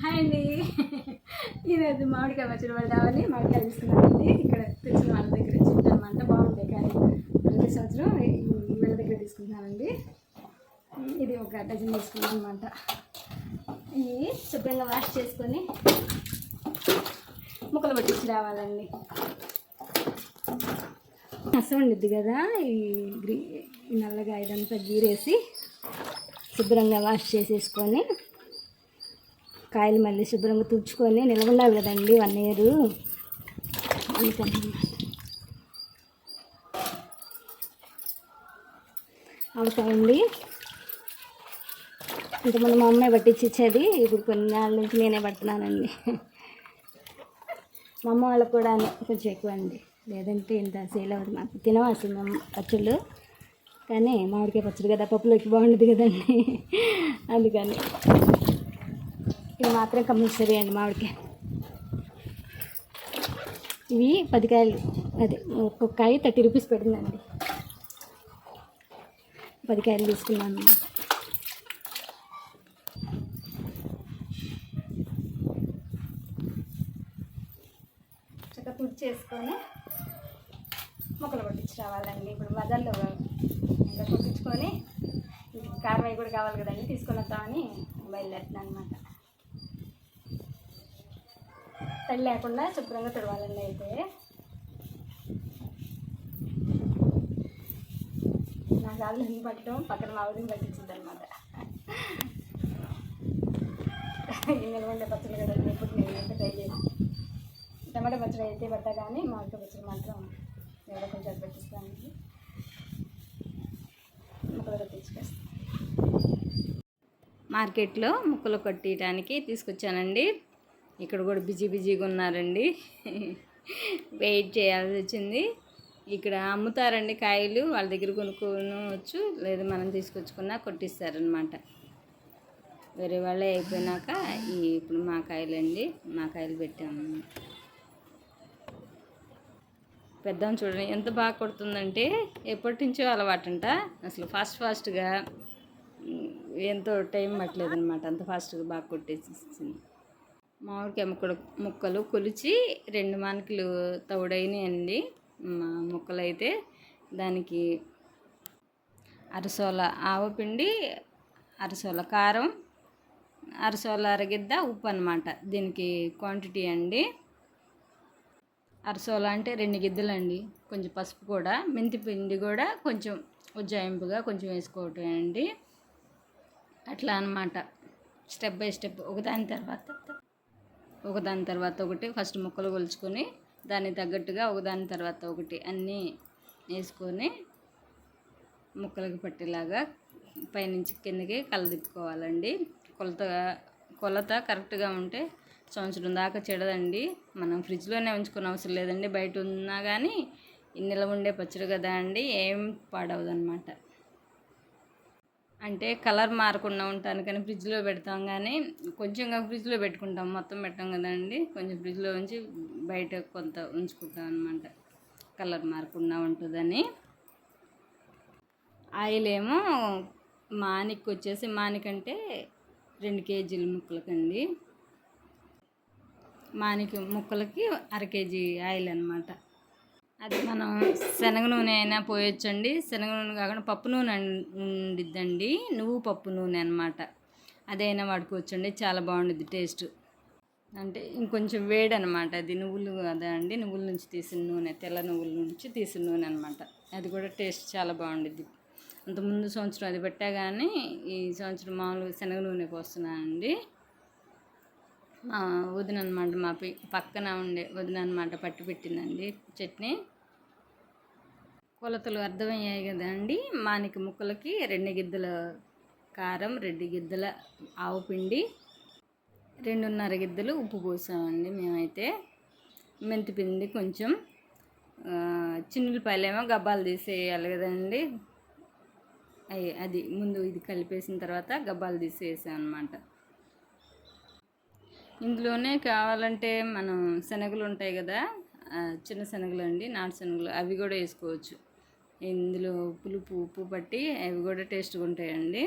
Hi అండి. ఈరోజు మామిడికాయ పచ్చడి పెడదామని మామిడికాయలు తీసుకున్నామండి. ఇక్కడ తెలిసిన వాళ్ళ దగ్గర చెప్తానమాట. బాగుంటాయి కాయలు. ప్రతి సంవత్సరం వీళ్ళ దగ్గర తీసుకుంటున్నామండి. ఇది ఒక డజన్ తీసుకున్నాం అనమాట. ఇవి శుభ్రంగా వాష్ చేసుకొని ముక్కలు పట్టించి రావాలండి. రసం ఉండిద్ది కదా, ఈ నల్లగా ఇదంతా గీరేసి శుభ్రంగా వాష్ చేసేసుకొని కాయలు మళ్ళీ శుభ్రంగా తుడుచుకొని నిల్వ ఉండాలి కదండి 1 year. అందుకని అవుతాయండి. ఇంతకుముందు మా అమ్మాయి పట్టించి ఇచ్చేది, ఇప్పుడు కొన్ని నాళ్ళ నుంచి నేనే పడుతున్నానండి. మా అమ్మ వాళ్ళకు కూడా కొంచెం ఎక్కువ అండి, లేదంటే ఇంత సేల్ అవ్వదు. మాకు తినవలసింది మేము పచ్చళ్ళు, కానీ మామిడికాయ పచ్చడి కదా పప్పులోకి బాగుంటుంది కదండి, అందుకని ఇవి మాత్రం కంపల్సరీ అండి. మామిడికాయ ఇవి 10 కాయలు, అదే ఒక్కొక్క కాయ 30 రూపీస్ పడిందండి. 10 కాయలు తీసుకున్నాను. చక్కగా తుడి చేసుకొని మొక్కలు కొట్టించి రావాలండి. ఇప్పుడు బజార్లో ఇంకా కొట్టించుకొని కారం కూడా కావాలి కదండి, తీసుకొని వద్దామని బయలుదేరుతున్నాను అనమాట. తడి లేకుండా శుభ్రంగా తుడవాలండి. అయితే నా కాళ్ళు ఎన్ని పట్టడం పక్కన మా ఊరిని పట్టించింది అనమాట. నిల్వ ఉండే పచ్చడి కదండి, ఇప్పుడు నేను అయితే ట్రై చేసి టమాటా పచ్చడి అయితే పట్టా, కానీ మామిడికాయ పచ్చడి మాత్రం ఎవరో కొంచెం పెట్టిస్తానండి. ముక్కలు కొట్టించుకొస్తాను. మార్కెట్లో ముక్కలు కొట్టడానికి తీసుకొచ్చానండి. ఇక్కడ కూడా బిజీగా ఉన్నారండి, వెయిట్ చేయాల్సి వచ్చింది. ఇక్కడ అమ్ముతారండి కాయలు, వాళ్ళ దగ్గర కొనుక్కోవచ్చు, లేదా మనం తీసుకొచ్చుకున్నా కొట్టిస్తారనమాట. వేరే వాళ్ళే అయిపోయినాక ఇప్పుడు మా కాయలండి, మా కాయలు పెట్టాము. పెద్దమ్మ చూడండి ఎంత బాగా కొడుతుందంటే, ఎప్పటి నుంచో అలవాటంట. అసలు ఫాస్ట్గా ఎంతో టైం పట్టలేదనమాట, అంత ఫాస్ట్గా బాగా కొట్టేసింది. మామిడికాయ ముక్కలు కొలిచి 2 మానికలు తవుడైనాయండి. మా ముక్కలు అయితే దానికి అరసోల ఆవపిండి, అరసోల కారం, అరసోల అరగిద్ద ఉప్పు అనమాట దీనికి క్వాంటిటీ అండి. అరసోల అంటే 2 గిద్దలండి, కొంచెం పసుపు కూడా, మెంతి పిండి కూడా కొంచెం ఉజ్జాయింపుగా కొంచెం వేసుకోవటం అండి. అట్లా అనమాట, స్టెప్ బై స్టెప్ ఒకదాని తర్వాత ఒకటి ఫస్ట్ ముక్కలు కొలుచుకొని దానికి తగ్గట్టుగా ఒకదాని తర్వాత ఒకటి అన్నీ వేసుకొని ముక్కలకి పట్టేలాగా పైనుంచి కిందకి కలదిప్పుకోవాలండి. కొలత కరెక్ట్గా ఉంటే సంవత్సరం దాకా చెడదండి. మనం ఫ్రిడ్జ్లోనే ఉంచుకునే అవసరం లేదండి, బయట ఉన్నా కానీ నిల్వ ఉండే పచ్చడి కదా అండి, ఏం పాడవదు అనమాట. అంటే కలర్ మారకుండా ఉంటాను కానీ ఫ్రిడ్జ్లో పెడతాం, కానీ కొంచెంగా ఫ్రిడ్జ్లో పెట్టుకుంటాం, మొత్తం పెట్టాం కదండి. కొంచెం ఫ్రిడ్జ్లో ఉంచి బయట కొంత ఉంచుకుంటాం అనమాట, కలర్ మారకుండా ఉంటుందని. ఆయిల్ ఏమో మానిక్ వచ్చేసి, మానికంటే 2 kg ముక్కలకండి, మానిక ముక్కలకి 1/2 kg ఆయిల్ అనమాట. అది మనం శనగ నూనె అయినా పోయొచ్చండి, శనగ నూనె కాకుండా పప్పు నూనె ఉండిద్దండి, నువ్వు పప్పు నూనె అనమాట, అదైనా వాడుకోవచ్చండి, చాలా బాగుండిద్ది టేస్ట్. అంటే ఇంకొంచెం వేడి అనమాట, అది నువ్వులు కదా అండి, నువ్వుల నుంచి తీసిన నూనె, తెల్ల నువ్వుల నుంచి తీసిన నూనె అనమాట, అది కూడా టేస్ట్ చాలా బాగుండిద్ది. అంతకుముందు సంవత్సరం అది పెట్టా, కానీ ఈ సంవత్సరం మామూలుగా శనగ నూనె పోస్తున్నానండి. మా వదిన అనమాట, మా పక్కన ఉండే వదిన అనమాట పట్టి పెట్టిందండి చట్నీ. కొలతలు అర్థమయ్యాయి కదా అండి. మానిక ముక్కలకి 2 గిద్దల కారం, 2 గిద్దల ఆవు పిండి, 2.5 గిద్దలు ఉప్పు పోసామండి మేమైతే. మెంతి పిండి కొంచెం, చిన్నులపాయలేమో గబ్బాలు తీసేయాలి కదండి, అది ముందు ఇది కలిపేసిన తర్వాత గబ్బాలు తీసేసాం అనమాట. ఇందులోనే కావాలంటే మనం శనగలు ఉంటాయి కదా, చిన్న శనగలు అండి, నాటు శనగలు, అవి కూడా వేసుకోవచ్చు. ఇందులో పులుపు ఉప్పు పట్టి అవి కూడా టేస్ట్గా ఉంటాయండి.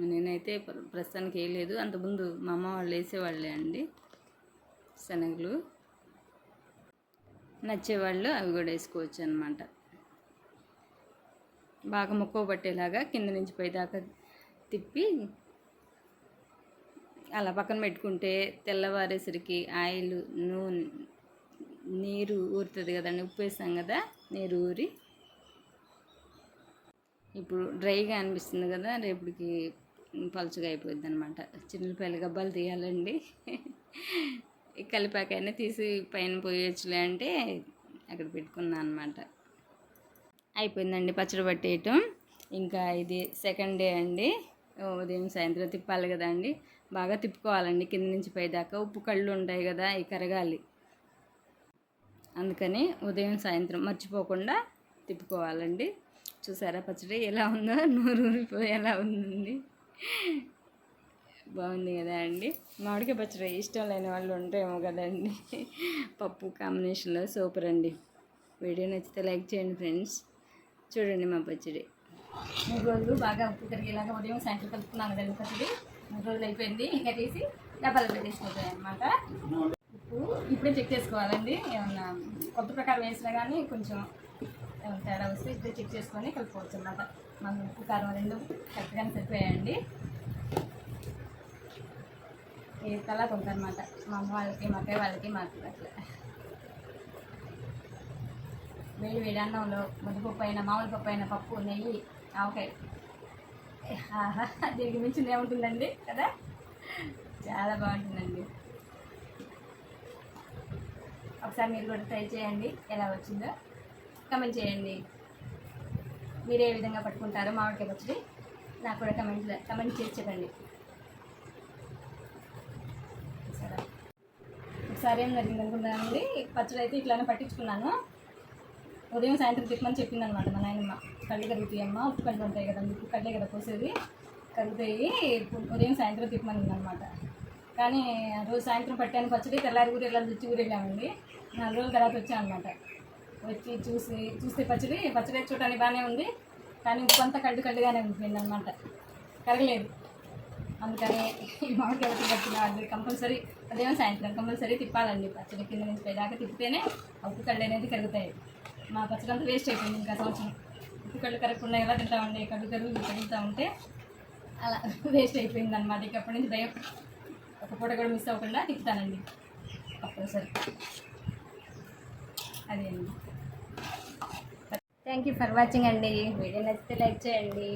నేనైతే ప్రస్తుతానికి వేయలేదు. అంతకుముందు మా అమ్మ వాళ్ళు వేసేవాళ్ళే అండి శనగలు. నచ్చేవాళ్ళు అవి కూడా వేసుకోవచ్చు అనమాట. బాగా ముక్కవ పట్టేలాగా కింద నుంచి పైదాకా తిప్పి అలా పక్కన పెట్టుకుంటే తెల్లవారేసరికి ఆయిల్ నూనె నీరు ఊరుతుంది కదండి. ఉప్పు వేసాం కదా, నీరు ఊరి ఇప్పుడు డ్రైగా అనిపిస్తుంది కదా, రేపటికి పలుచగా అయిపోద్ది అనమాట. చిన్నపిల్లల గబ్బాలు తీయాలండి. కలిపాకైనా తీసి పైన పోయొచ్చులే అంటే అక్కడ పెట్టుకున్నాను అనమాట. అయిపోయిందండి పచ్చడి పట్టేయటం. ఇంకా ఇది సెకండ్ డే అండి. ఉదయం సాయంత్రం తిప్పాలి కదా అండి, బాగా తిప్పుకోవాలండి కింద నుంచి పైదాకా. ఉప్పు కళ్ళు ఉంటాయి కదా, అవి కరగాలి. అందుకని ఉదయం సాయంత్రం మర్చిపోకుండా తిప్పుకోవాలండి. చూసారా పచ్చడి ఎలా ఉందో, నూరు ఊరిపోయి ఎలా ఉందండి. బాగుంది కదా అండి. మామిడికాయ పచ్చడి ఇష్టం లేని వాళ్ళు ఉంటారేమో కదండి. పప్పు కాంబినేషన్లో సూపర్ అండి. వీడియో నచ్చితే లైక్ చేయండి ఫ్రెండ్స్. చూడండి మా పచ్చడి 3 రోజులు బాగా ఉప్పు కరిగేలాగా ఉదయం సాయంత్రం కలుపుకున్నాను కదండి పచ్చడి. 3 రోజులు అయిపోయింది. ఇంకా తీసి డబ్బాలు పెట్టేసుకుంటాయి అన్నమాట. ఉప్పు ఇప్పుడే చెక్ చేసుకోవాలండి. ఏమన్నా కొత్త ప్రకారం వేసినా కానీ కొంచెం ఏమైనా తేడా వస్తే ఇప్పుడే చెక్ చేసుకొని కలుపుకోవచ్చు అన్నమాట. మనం ఉప్పు కారం 2 కరెక్ట్గానే సరిపోయాయండి. ఏ కలా కొంతనమాట మా అమ్మ వాళ్ళకి, మా అక్కయ్య వాళ్ళకి, మాకు అట్లా. వేడి వేడి అన్నంలో ముద్దపప్పు అయినా, మామూలు పప్పు అయినా, పప్పు, నెయ్యి, ఆవకాయ, దీనికి మించింది ఏముంటుందండి కదా. చాలా బాగుంటుందండి. ఒకసారి మీరు కూడా ట్రై చేయండి, ఎలా వచ్చిందో కమెంట్ చేయండి. మీరు ఏ విధంగా పట్టుకుంటారో మామిడికాయ పచ్చడి నాకు కూడా కమెంట్ చేసి చెప్పండి. సరే, ఒకసారి ఏం జరిగింది అనుకుంటానండి, పచ్చడి అయితే ఇట్లానే పట్టించుకున్నాను. ఉదయం సాయంత్రం తిప్పమని చెప్పింది అనమాట మా నాయనమ్మ. కళ్ళు కరుగుతాయి అమ్మ, ఉప్పు కళ్ళు ఉంటాయి కదండి, ఉప్పు కళ్ళే కదా పోసేది, కరుగుతాయి, ఉదయం సాయంత్రం తిప్పమని అనమాట. కానీ రోజు సాయంత్రం పట్టాను పచ్చడి, తెల్లారి ఊరేళ్ళాలి తెచ్చి ఊరేళ్ళామండి. 4 రోజుల తర్వాత వచ్చాను అనమాట. వచ్చి చూస్తే పచ్చడి చూడటానికి బాగానే ఉంది, కానీ ఉప్పు అంతా కళ్ళుగానే ఉండిపోయింది అనమాట, కరగలేదు. అందుకని ఈ మామిడికాయ పచ్చడి పట్టిన వాళ్ళు కంపల్సరీ ఉదయం సాయంత్రం కంపల్సరీ తిప్పాలండి. పచ్చడి కింద నుంచి పైదాకా తిప్పితేనే ఉప్పు కళ్ళు అనేది కరుగుతాయి. మా పచ్చడి అంతా వేస్ట్ అయిపోయింది. ఇంకా సంవత్సరం ఉప్పు కళ్ళు కరగకుండా ఎలా తింటామండి, కరుగుతూ ఉంటే అలా వేస్ట్ అయిపోయింది అనమాట. ఇకప్పటి నుంచి భయం, ఒక పూట కూడా మిస్ అవ్వకుండా తిప్పుతానండి కంపల్సరీ. అదే అండి. థ్యాంక్ యూ ఫర్ వాచింగ్ అండి. వీడియో నచ్చితే లైక్ చేయండి.